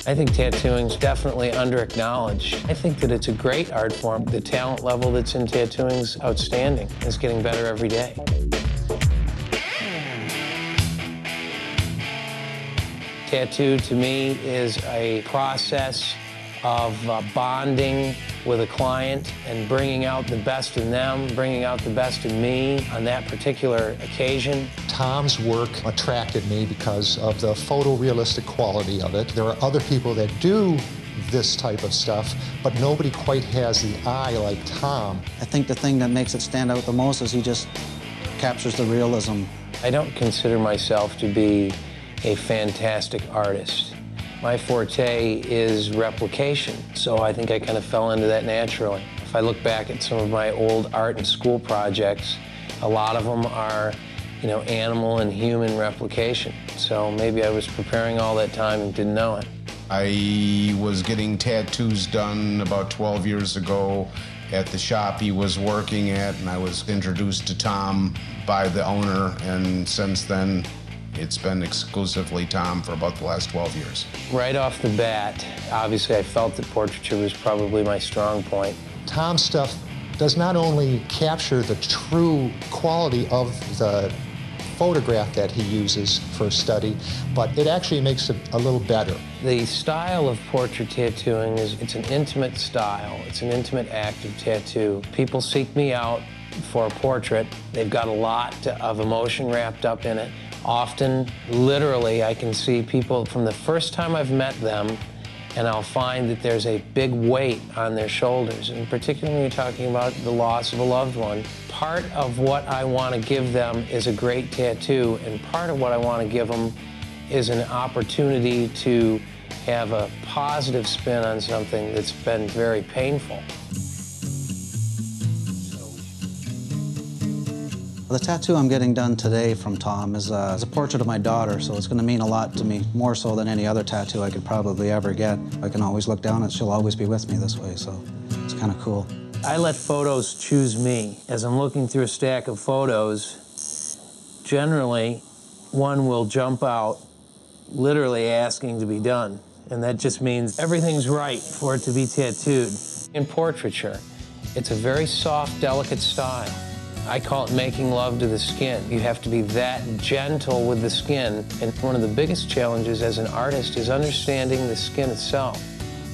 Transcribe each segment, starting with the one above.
I think tattooing's definitely under-acknowledged. I think that it's a great art form. The talent level that's in tattooing's outstanding. It's getting better every day. Tattoo, to me, is a process of bonding with a client and bringing out the best in them, bringing out the best in me on that particular occasion. Tom's work attracted me because of the photorealistic quality of it. There are other people that do this type of stuff, but nobody quite has the eye like Tom. I think the thing that makes it stand out the most is he just captures the realism. I don't consider myself to be a fantastic artist. My forte is replication, so I think I kind of fell into that naturally. If I look back at some of my old art and school projects, a lot of them are, animal and human replication. So maybe I was preparing all that time and didn't know it. I was getting tattoos done about 12 years ago at the shop he was working at, and I was introduced to Tom by the owner, and since then, it's been exclusively Tom for about the last 12 years. Right off the bat, obviously I felt that portraiture was probably my strong point. Tom's stuff does not only capture the true quality of the photograph that he uses for study, but it actually makes it a little better. The style of portrait tattooing it's an intimate style. It's an intimate act of tattoo. People seek me out for a portrait. They've got a lot of emotion wrapped up in it. Often, literally, I can see people from the first time I've met them, and I'll find that there's a big weight on their shoulders, and particularly when you're talking about the loss of a loved one. Part of what I want to give them is a great tattoo, and part of what I want to give them is an opportunity to have a positive spin on something that's been very painful. The tattoo I'm getting done today from Tom is a portrait of my daughter, so it's going to mean a lot to me, more so than any other tattoo I could probably ever get. I can always look down and she'll always be with me this way, so it's kind of cool. I let photos choose me. As I'm looking through a stack of photos, generally, one will jump out, literally asking to be done. And that just means everything's right for it to be tattooed. In portraiture, it's a very soft, delicate style. I call it making love to the skin. You have to be that gentle with the skin. And one of the biggest challenges as an artist is understanding the skin itself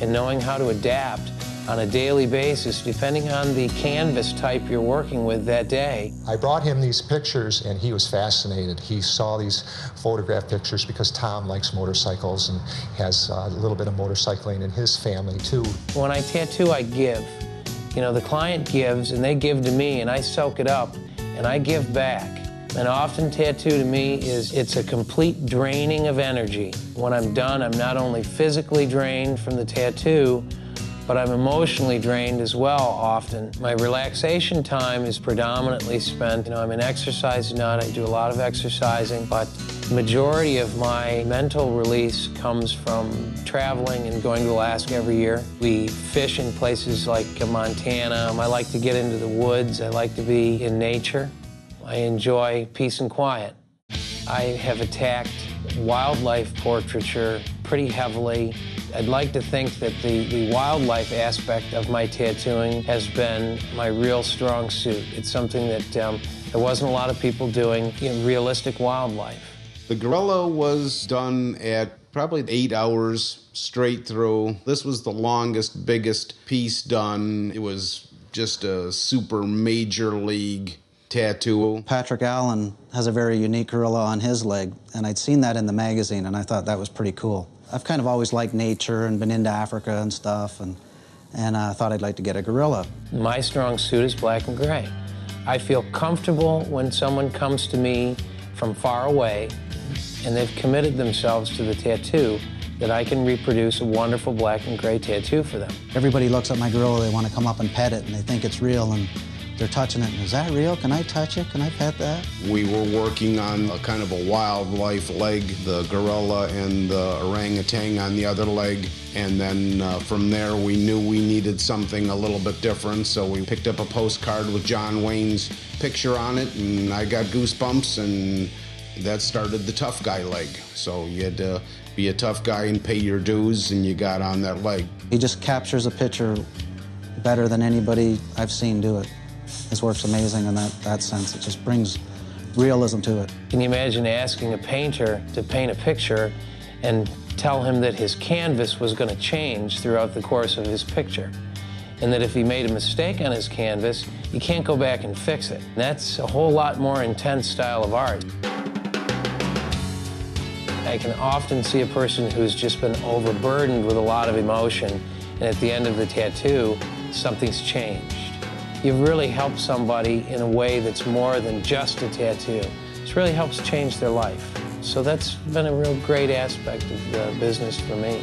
and knowing how to adapt on a daily basis depending on the canvas type you're working with that day. I brought him these pictures and he was fascinated. He saw these photograph pictures because Tom likes motorcycles and has a little bit of motorcycling in his family too. When I tattoo, I give. The client gives, and they give to me, and I soak it up, and I give back. And often tattoo to me it's a complete draining of energy. When I'm done, I'm not only physically drained from the tattoo, but I'm emotionally drained as well often. My relaxation time is predominantly spent, I'm an exercise nut, I do a lot of exercising, but the majority of my mental release comes from traveling and going to Alaska every year. We fish in places like Montana. I like to get into the woods. I like to be in nature. I enjoy peace and quiet. I have attacked wildlife portraiture pretty heavily. I'd like to think that the wildlife aspect of my tattooing has been my real strong suit. It's something that there wasn't a lot of people doing, realistic wildlife. The gorilla was done at probably 8 hours straight through. This was the longest, biggest piece done. It was just a super major league tattoo. Patrick Allen has a very unique gorilla on his leg, and I'd seen that in the magazine, and I thought that was pretty cool. I've kind of always liked nature and been into Africa and stuff, and I thought I'd like to get a gorilla. My strong suit is black and gray. I feel comfortable when someone comes to me from far away and they've committed themselves to the tattoo that I can reproduce a wonderful black and gray tattoo for them. Everybody looks at my gorilla, they want to come up and pet it, and they think it's real, and they're touching it, and is that real? Can I touch it? Can I pet that? We were working on a kind of a wildlife leg, the gorilla and the orangutan on the other leg, and then from there we knew we needed something a little bit different, so we picked up a postcard with John Wayne's picture on it, and I got goosebumps, and that started the tough guy leg. So you had to be a tough guy and pay your dues, and you got on that leg. He just captures a picture better than anybody I've seen do it. His work's amazing in that sense. It just brings realism to it. Can you imagine asking a painter to paint a picture and tell him that his canvas was going to change throughout the course of his picture, and that if he made a mistake on his canvas, you can't go back and fix it? That's a whole lot more intense style of art. I can often see a person who's just been overburdened with a lot of emotion, and at the end of the tattoo, something's changed. You've really helped somebody in a way that's more than just a tattoo. This really helps change their life. So that's been a real great aspect of the business for me.